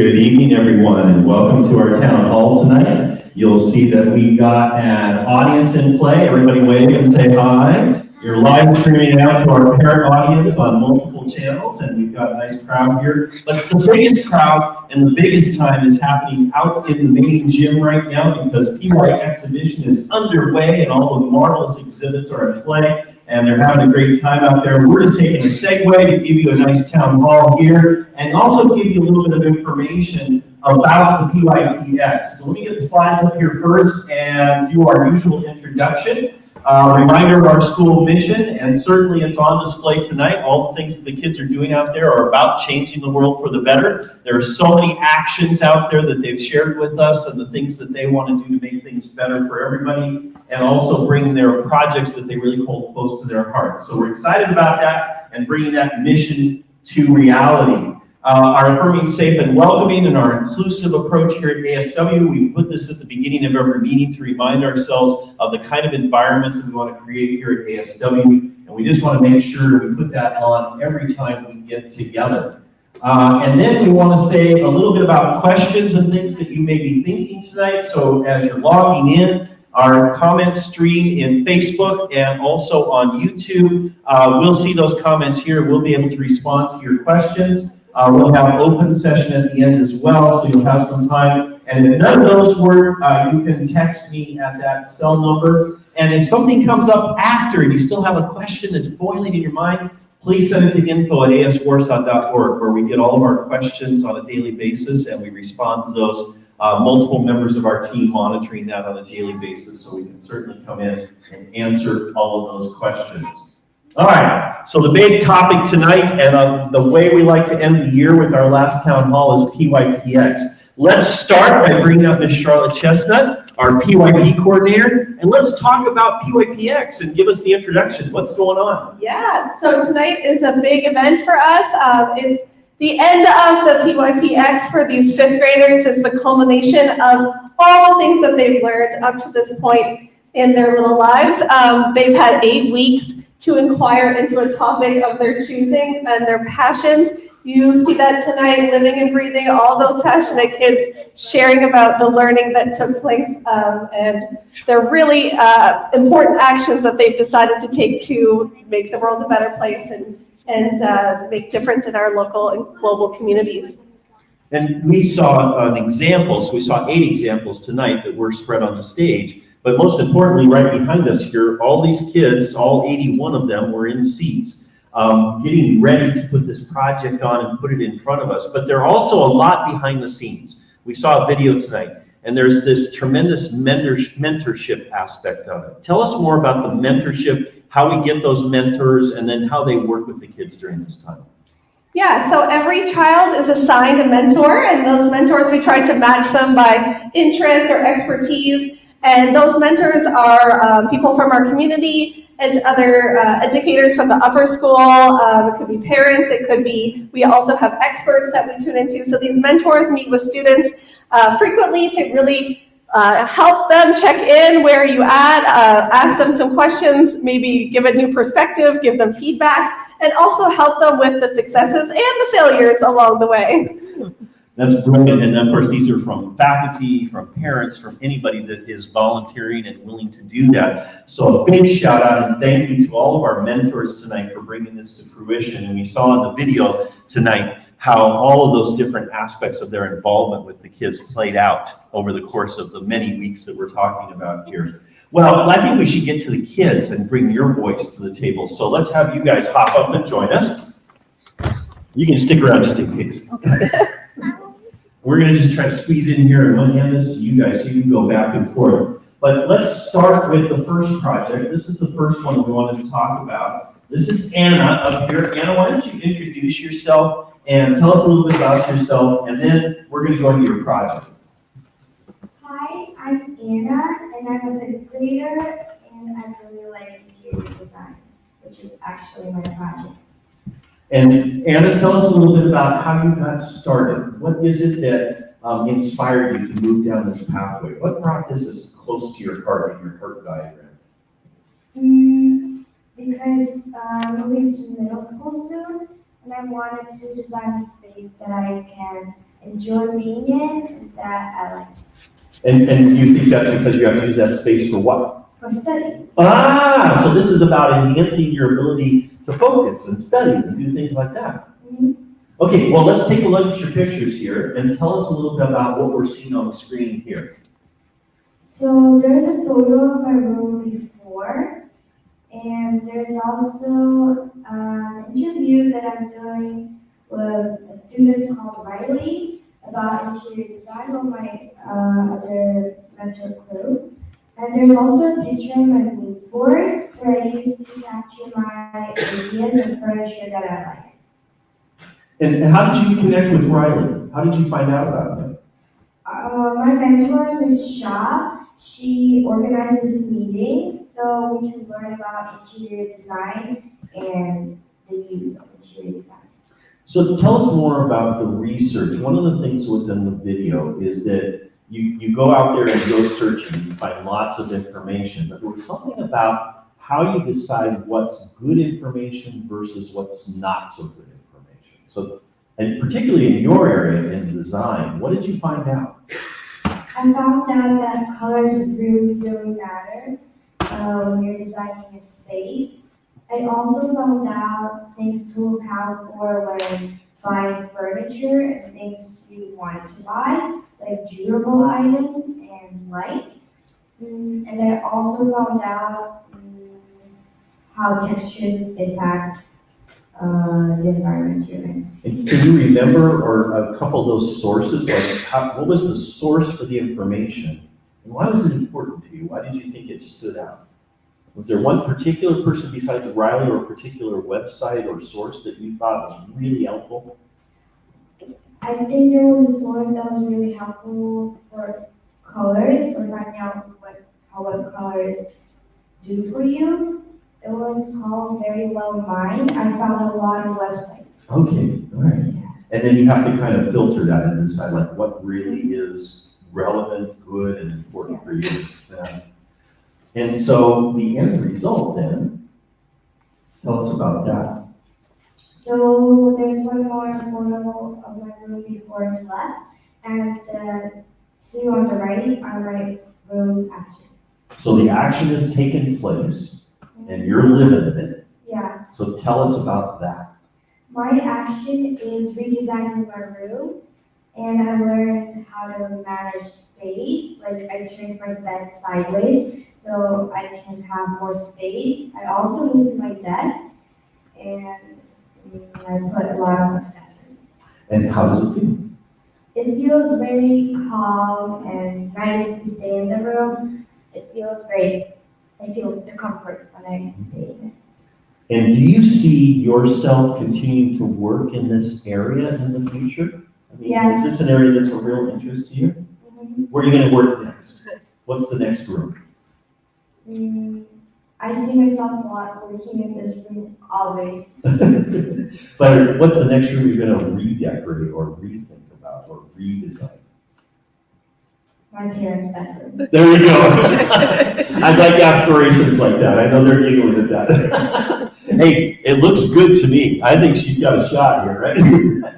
Good evening, everyone, and welcome to our town hall tonight. You'll see that we got an audience in play. Everybody wave and say hi. You're live streaming out to our parent audience on multiple channels, and we've got a nice crowd here. But the biggest crowd and the biggest time is happening out in the main gym right now because PYPx exhibition is underway and all the marvelous exhibits are at play. And they're having a great time out there. We're just taking a segue to give you a nice town hall here and also give you a little bit of information about the PYPx. So let me get the slides up here first and do our usual introduction. Reminder of our school mission, and certainly it's on display tonight. All the things that the kids are doing out there are about changing the world for the better. There are so many actions out there that they've shared with us and the things that they want to do to make things better for everybody, and also bring their projects that they really hold close to their hearts. So we're excited about that and bringing that mission to reality. Our affirming, safe, and welcoming and our inclusive approach here at ASW, we put this at the beginning of every meeting to remind ourselves of the kind of environment that we want to create here at ASW, and we just want to make sure we put that on every time we get together. And then we want to say a little bit about questions and things that you may be thinking tonight. So as you're logging in, our comment stream in Facebook and also on YouTube, we'll see those comments here. We'll be able to respond to your questions. We'll have an open session at the end as well, so you'll have some time. And if none of those work, you can text me at that cell number. And if something comes up after and you still have a question that's boiling in your mind, please send it to info@aswarsaw.org, where we get all of our questions on a daily basis and we respond to those. Multiple members of our team monitoring that on a daily basis, so we can certainly come in and answer all of those questions. All right, so the big topic tonight, and the way we like to end the year with our last town hall is PYPx. Let's start by bringing up Ms. Charlotte Chestnut, our PYP coordinator, and let's talk about PYPx and give us the introduction. What's going on? Yeah, so tonight is a big event for us. It's the end of the PYPx for these fifth graders. It's the culmination of all the things that they've learned up to this point in their little lives. They've had 8 weeks to inquire into a topic of their choosing and their passions. You see that tonight, living and breathing, all those passionate kids sharing about the learning that took place, and they're really important actions that they've decided to take to make the world a better place and make difference in our local and global communities. And we saw an example, so we saw 8 examples tonight that were spread on the stage. But most importantly, right behind us here, all these kids, all 81 of them, were in seats, getting ready to put this project on and put it in front of us. But there are also a lot behind the scenes. We saw a video tonight, and there's this tremendous mentorship aspect of it. Tell us more about the mentorship, how we get those mentors, and then how they work with the kids during this time. Yeah, so every child is assigned a mentor, and those mentors, we try to match them by interest or expertise. And those mentors are people from our community and other educators from the upper school. It could be parents, it could be, we also have experts that we tune into. So these mentors meet with students frequently to really help them check in, where are you at, ask them some questions, maybe give a new perspective, give them feedback, and also help them with the successes and the failures along the way. That's brilliant, and of course these are from faculty, from parents, from anybody that is volunteering and willing to do that. So a big shout out and thank you to all of our mentors tonight for bringing this to fruition. And we saw in the video tonight how all of those different aspects of their involvement with the kids played out over the course of the many weeks that we're talking about here. Well, I think we should get to the kids and bring your voice to the table. So let's have you guys hop up and join us. You can stick around just in case. We're going to just try to squeeze in here and one hand this to you guys so you can go back and forth. But let's start with the first project. This is the first one we wanted to talk about. This is Anna up here. Anna, why don't you introduce yourself and tell us a little bit about yourself, and then we're going to go into your project. Hi, I'm Anna, and I'm a fifth grader, and I really like interior design, which is actually my project. And Anna, tell us a little bit about how you got started. What is it that inspired you to move down this pathway? What brought this as close to your heart in your heart diagram? Because I'm moving to middle school soon, and I wanted to design a space that I can enjoy being in and that I like And you think that's because you have to use that space for what? for studying. Ah, so this is about enhancing your ability to focus and study and do things like that. Mhm. Okay, well, let's take a look at your pictures here and tell us a little bit about what we're seeing on the screen here. So there's a photo of my room before, and there's also an interview that I'm doing with a student called Riley about interior design on my other mentor crew. And there's also a picture of my mood board where I use to capture my ideas and furniture that I like. And how did you connect with Riley? How did you find out about him? My mentor, Ms. Shaw, she organized this meeting so we can learn about interior design and the use of interior design. So tell us more about the research. One of the things that was in the video is that you go out there and go searching, and you find lots of information, but there was something about how you decide what's good information versus what's not so good information. So, and particularly in your area in design, what did you find out? I found out that colors really, really matter when you're designing your space. I also found out things to look out for when buying furniture and things you want to buy, like durable items and light. And I also found out how textures impact the environment you're in. And can you remember or a couple of those sources? Like what was the source for the information? And why was it important to you? Why did you think it stood out? Was there one particular person besides Riley or a particular website or source that you thought was really helpful? I think there was a source that was really helpful for colors, for finding out what colors do for you. It was called Very Well Mind. I found a lot of websites. Okay, all right. And then you have to kind of filter that and decide like what really is relevant, good, and important for you. Yeah. And so the end result then, tell us about that. So there's one more photo of my room before and left, and the two on the right are my room action. So the action has taken place and you're living in it. Yeah. So tell us about that. My action is redesigning my room, and I learned how to manage space. Like I turned my bed sideways so I can have more space. I also moved my desk, and I put a lot of accessories. And how does it feel? It feels very calm and nice to stay in the room. It feels great. I feel the comfort when I stay in it. And do you see yourself continuing to work in this area in the future? I mean, Yes. Is this an area that's a real interest to you? Where are you going to work next? What's the next room? I see myself a lot working in this room always. But what's the next room you're going to redecorate or rethink about or redesign? My parents' bedroom. There you go. I like aspirations like that. I know they're giggling at that. Hey, it looks good to me. I think she's got a shot here, right?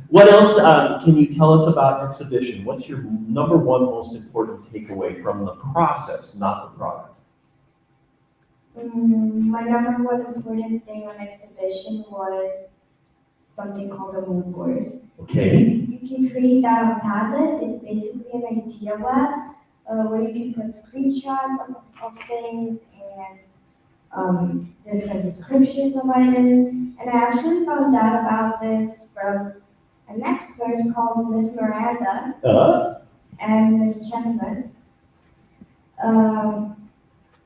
What else can you tell us about exhibition? What's your number one most important takeaway from the process, not the product? My number one important thing on exhibition was something called a mood board. Okay. You can create that on Padlet. It's basically an idea web where you can put screenshots of things and different descriptions of items. And I actually found out about this from an expert called Miss Miranda and Miss Chestnut.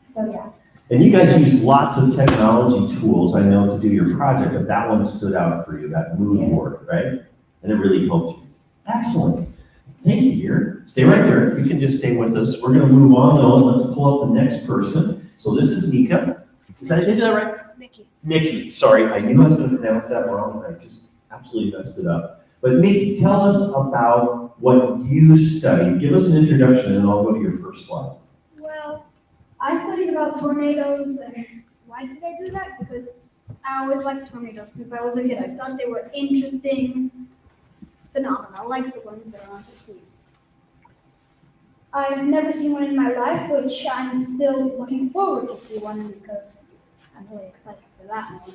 So yeah. And you guys use lots of technology tools, I know, to do your project, but that one stood out for you, that mood board, right? And it really helped you. Excellent. Thank you, dear. Stay right there. You can just stay with us. We're going to move on, though, and let's pull up the next person. So this is Mika. Did I do that right? Nikki. Sorry, I knew I was going to pronounce that wrong, and I just absolutely messed it up. But Nikki, tell us about what you studied. Give us an introduction, and I'll go to your first slide. Well, I studied about tornadoes, and why did I do that? Because I always liked tornadoes since I was a kid. I thought they were interesting phenomena like the ones that are on the screen. I've never seen one in my life, which I'm still looking forward to see one because I'm really excited for that one.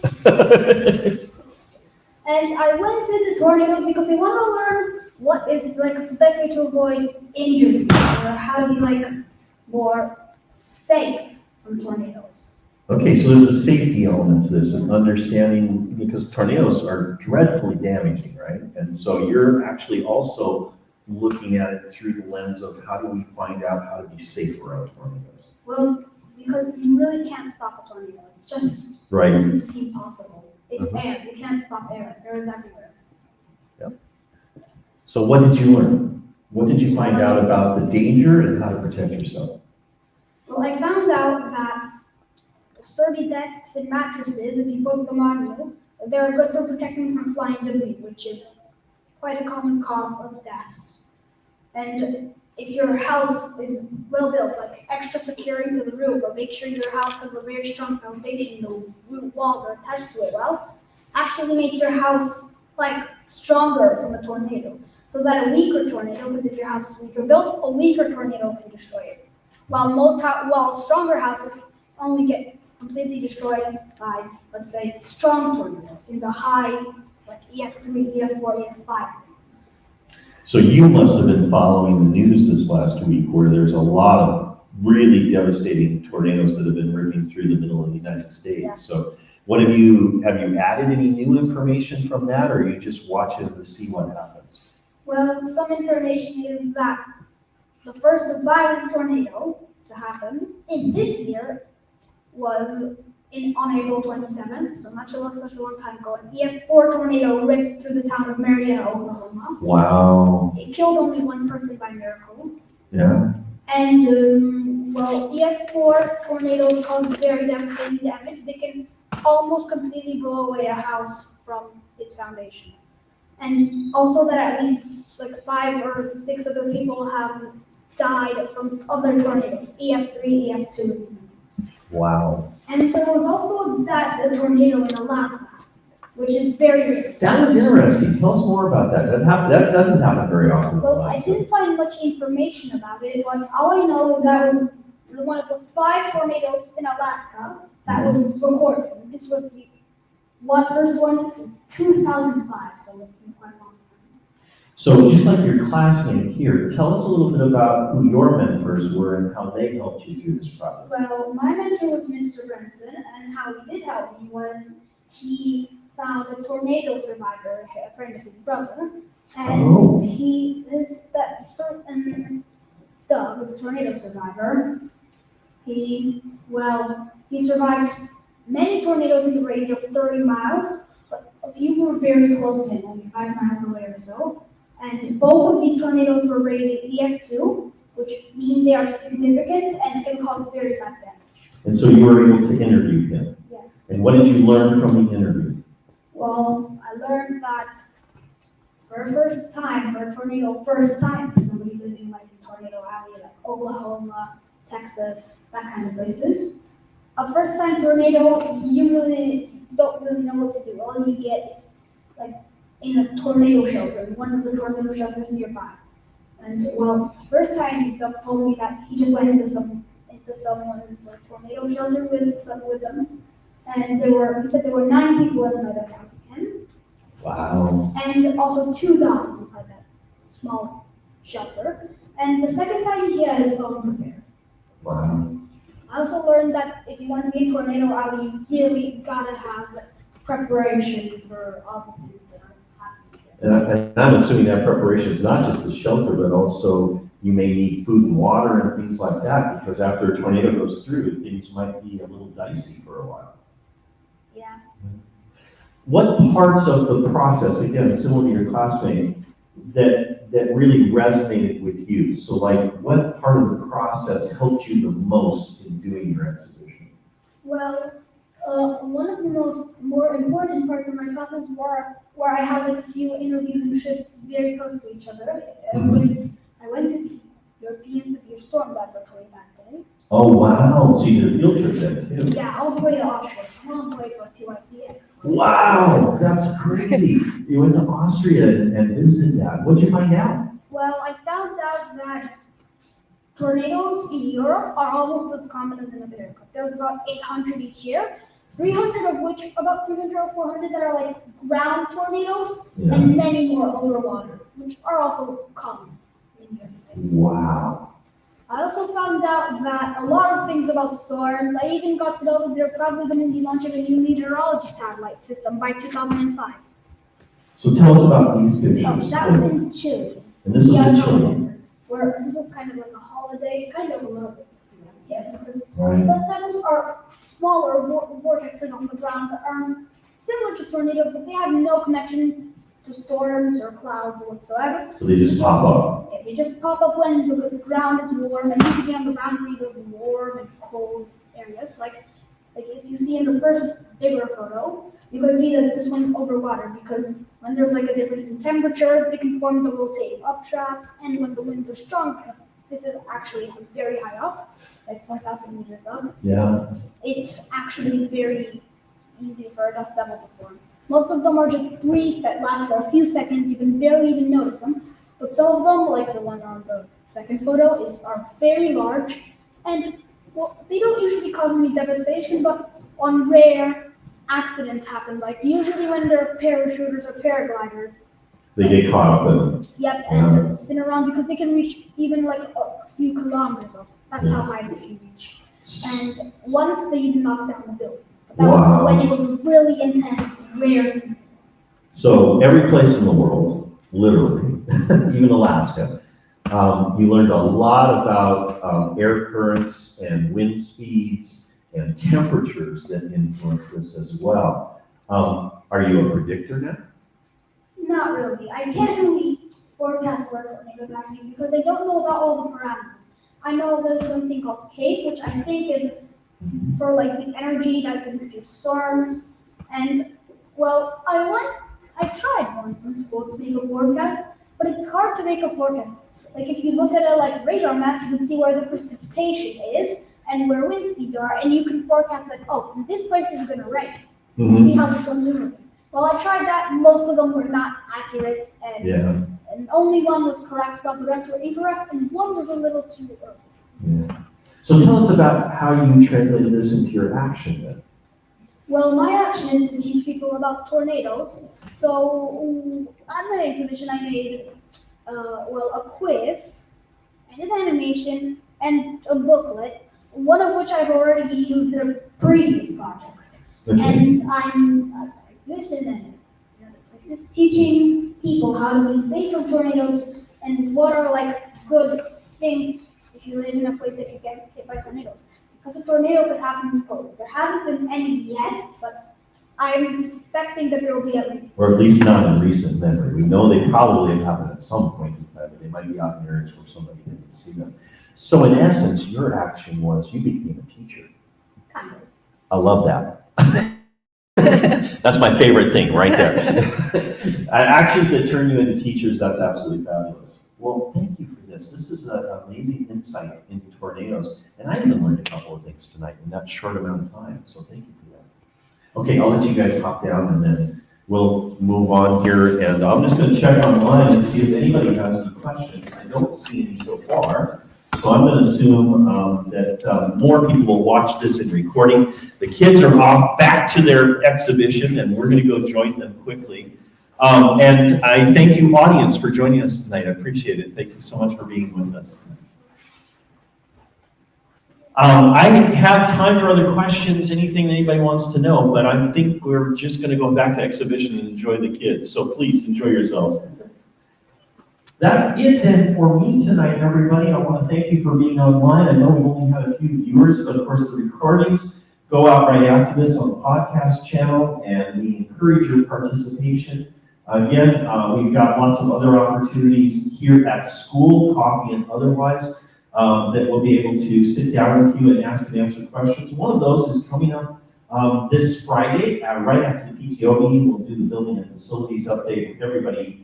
And I went into tornadoes because I want to learn what is like the best way to avoid injury or how to be like more safe from tornadoes. Okay, so there's a safety element to this and understanding, because tornadoes are dreadfully damaging, right? And so you're actually also looking at it through the lens of how do we find out how to be safe around tornadoes? Well, because you really can't stop a tornado. It's just Right. it doesn't seem possible. It's air. You can't stop air. Air is everywhere. So what did you learn? What did you find out about the danger and how to protect yourself? Well, I found out that sturdy desks and mattresses, if you put them on you, they're good for protecting from flying debris, which is quite a common cause of deaths. And if your house is well built, like extra securing to the roof, or make sure your house has a very strong foundation, the roof walls are attached to it well, actually makes your house like stronger from a tornado. So that a weaker tornado, because if your house is weaker built, a weaker tornado can destroy it. While stronger houses only get completely destroyed by, let's say, strong tornadoes in the high, like EF3, EF4, EF5 ranges. So you must have been following the news this last week where there's a lot of really devastating tornadoes that have been ripping through the middle of the United States. Yeah. So what have you added any new information from that, or are you just watching to see what happens? Well, some information is that the first violent tornado to happen in this year was on April 27th, so not such a long time ago. An EF4 tornado ripped through the town of Marietta, Oklahoma. Wow. It killed only one person by miracle. Yeah. And, EF4 tornadoes cause very devastating damage. They can almost completely blow away a house from its foundation. And also that at least like 5 or 6 other people have died from other tornadoes, EF3, EF2. Wow. And there was also the tornado in Alaska, which is very rare. That was interesting. Tell us more about that. That doesn't happen very often. Well, I didn't find much information about it, but all I know is that was one of the 5 tornadoes in Alaska that was recorded. This was the first one since 2005, so it's been quite a long time. So just like your classmate here, tell us a little bit about who your mentors were and how they helped you through this process. Well, my mentor was Mr. Brenson, and how he did help me was he found a tornado survivor, a friend of his brother, and Doug, the tornado survivor, he survived many tornadoes in the range of 30 miles, but a few were very close to him, only 5 miles away or so. And both of these tornadoes were rated EF2, which means they are significant and can cause very bad damage. And so you were able to interview him. Yes. And what did you learn from the interview? Well, I learned that for a tornado for somebody living like in Tornado Alley, like Oklahoma, Texas, that kind of places, a first-time tornado, you really don't really know what to do. All you get is like in a tornado shelter, one of the tornado shelters nearby. And well, first time Doug told me that he just went into someone's tornado shelter with them, and he said there were 9 people inside that counting him. Wow. And also 2 dogs inside that small shelter. And the second time he had his phone prepared. Wow. I also learned that if you want to be a tornado alley, you really gotta have preparation for all the things that are happening. And I'm assuming that preparation is not just the shelter, but also you may need food and water and things like that, because after a tornado goes through, things might be a little dicey for a while. Yeah. What parts of the process, again, similar to your classmate, that really resonated with you? So like, what part of the process helped you the most in doing your exhibition? Well, one of the more important parts of my process were where I had like a few interviews and trips very close to each other. I went to the European Severe Storm Laboratory that day. Oh wow, so you did a field trip then too? Yeah, all the way to Auschwitz, all the way for PYPx. Wow. Wow, that's crazy. You went to Austria and visited that. What'd you find out? Well, I found out that tornadoes in Europe are almost as common as in America. There's about 800 each year, 300 of which, about 300 or 400 that are like ground tornadoes, Yeah. and many more over water, which are also common in New York State. Wow. I also found out that a lot of things about storms. I even got to know that they're probably going to be launching a new meteorology satellite system by 2005. So tell us about these pictures. Oh, that was in Chile. And this was in Chile. Where this was kind of like a holiday, kind of a little bit. Yes, because Right. dust devils are smaller vortexes on the ground that are similar to tornadoes, but they have no connection to storms or clouds whatsoever. So they just pop up. Yeah, they just pop up when the ground is warm, and usually on the boundaries of warm and cold areas. Like if you see in the first bigger photo, you can see that this one's over water because when there's like a difference in temperature, they can form the rotating updraft, and when the winds are strong, because this is actually very high up, like 4,000 meters up, Yeah. it's actually very easy for a dust devil to form. Most of them are just brief that last for a few seconds, you can barely even notice them, but some of them, like the one on the second photo, are very large, and well, they don't usually cause any devastation, but on rare accidents happen, like usually when they're parachuters or paragliders. They get caught up in it. Yep, and spin around because they can reach even like a few kilometers up. That's how high they can reach. And once they even knocked down the building. But that was when it was really intense, rare. So every place in the world, literally, even Alaska, you learned a lot about air currents and wind speeds and temperatures that influence this as well. Are you a predictor now? Not really. I can't really forecast where tornadoes are happening because I don't know about all the parameters. I know there's something called CAPE, which I think is for like the energy that can produce storms. And well, I tried once in school to make a forecast, but it's hard to make a forecast. Like if you look at a like radar map, you can see where the precipitation is and where wind speeds are, and you can forecast like, oh, this place is gonna rain. Mm-hmm. See how the storms are moving. Well, I tried that, and most of them were not accurate, and only one was correct, but the rest were incorrect, and one was a little too early. Yeah. So tell us about how you translated this into your action then. Well, my action is to teach people about tornadoes. So at my exhibition, I made a quiz, and an animation, and a booklet, one of which I've already used in a previous project. Okay. And I'm at my exhibition and other places teaching people how to be safe from tornadoes and what are like good things if you live in a place that you get hit by tornadoes. Because a tornado could happen in Poland. There haven't been any yet, but I'm suspecting that there will be at least. Or at least not in recent memory. We know they probably have happened at some point in time, but they might be out in areas where somebody didn't see them. So in essence, your action was you became a teacher. Kind of. I love that. That's my favorite thing right there. Actions that turn you into teachers, that's absolutely fabulous. Well, thank you for this. This is an amazing insight into tornadoes. And I even learned a couple of things tonight in that short amount of time. So thank you for that. Okay, I'll let you guys hop down and then we'll move on here. And I'm just going to check online and see if anybody has any questions. I don't see any so far. So I'm going to assume that more people will watch this in recording. The kids are off back to their exhibition, and we're going to go join them quickly. And I thank you, audience, for joining us tonight. I appreciate it. Thank you so much for being with us. I have time for other questions, anything anybody wants to know, but I think we're just going to go back to exhibition and enjoy the kids. So please enjoy yourselves. That's it then for me tonight, everybody. I want to thank you for being online. I know we've only had a few viewers, but of course the recordings go out right after this on the podcast channel, and we encourage your participation. Again, we've got lots of other opportunities here at school, coffee and otherwise, that we'll be able to sit down with you and ask and answer questions. One of those is coming up this Friday, right after the PTO meeting. We'll do the building and facilities update with everybody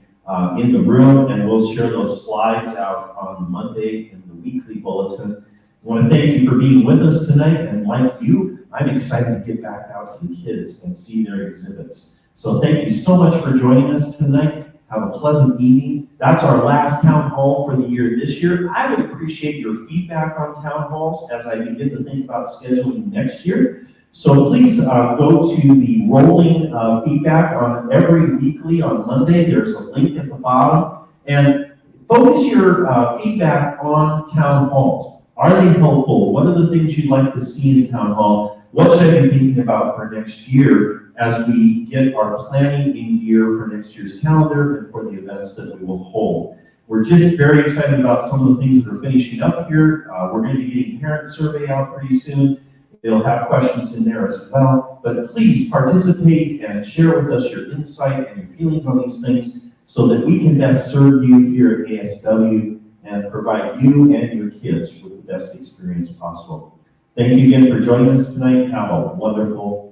in the room, and we'll share those slides out on Monday in the weekly bulletin. I want to thank you for being with us tonight, and like you, I'm excited to get back out to the kids and see their exhibits. So thank you so much for joining us tonight. Have a pleasant evening. That's our last town hall for the year this year. I would appreciate your feedback on town halls as I begin to think about scheduling next year. So please go to the rolling feedback on every weekly on Monday. There's a link at the bottom. And focus your feedback on town halls. Are they helpful? What are the things you'd like to see in town hall? What should I be thinking about for next year as we get our planning in gear for next year's calendar and for the events that we will hold? We're just very excited about some of the things that are finishing up here. We're going to be getting parent survey out pretty soon. It'll have questions in there as well, but please participate and share with us your insight and your feelings on these things so that we can best serve you here at ASW and provide you and your kids with the best experience possible. Thank you again for joining us tonight. Have a wonderful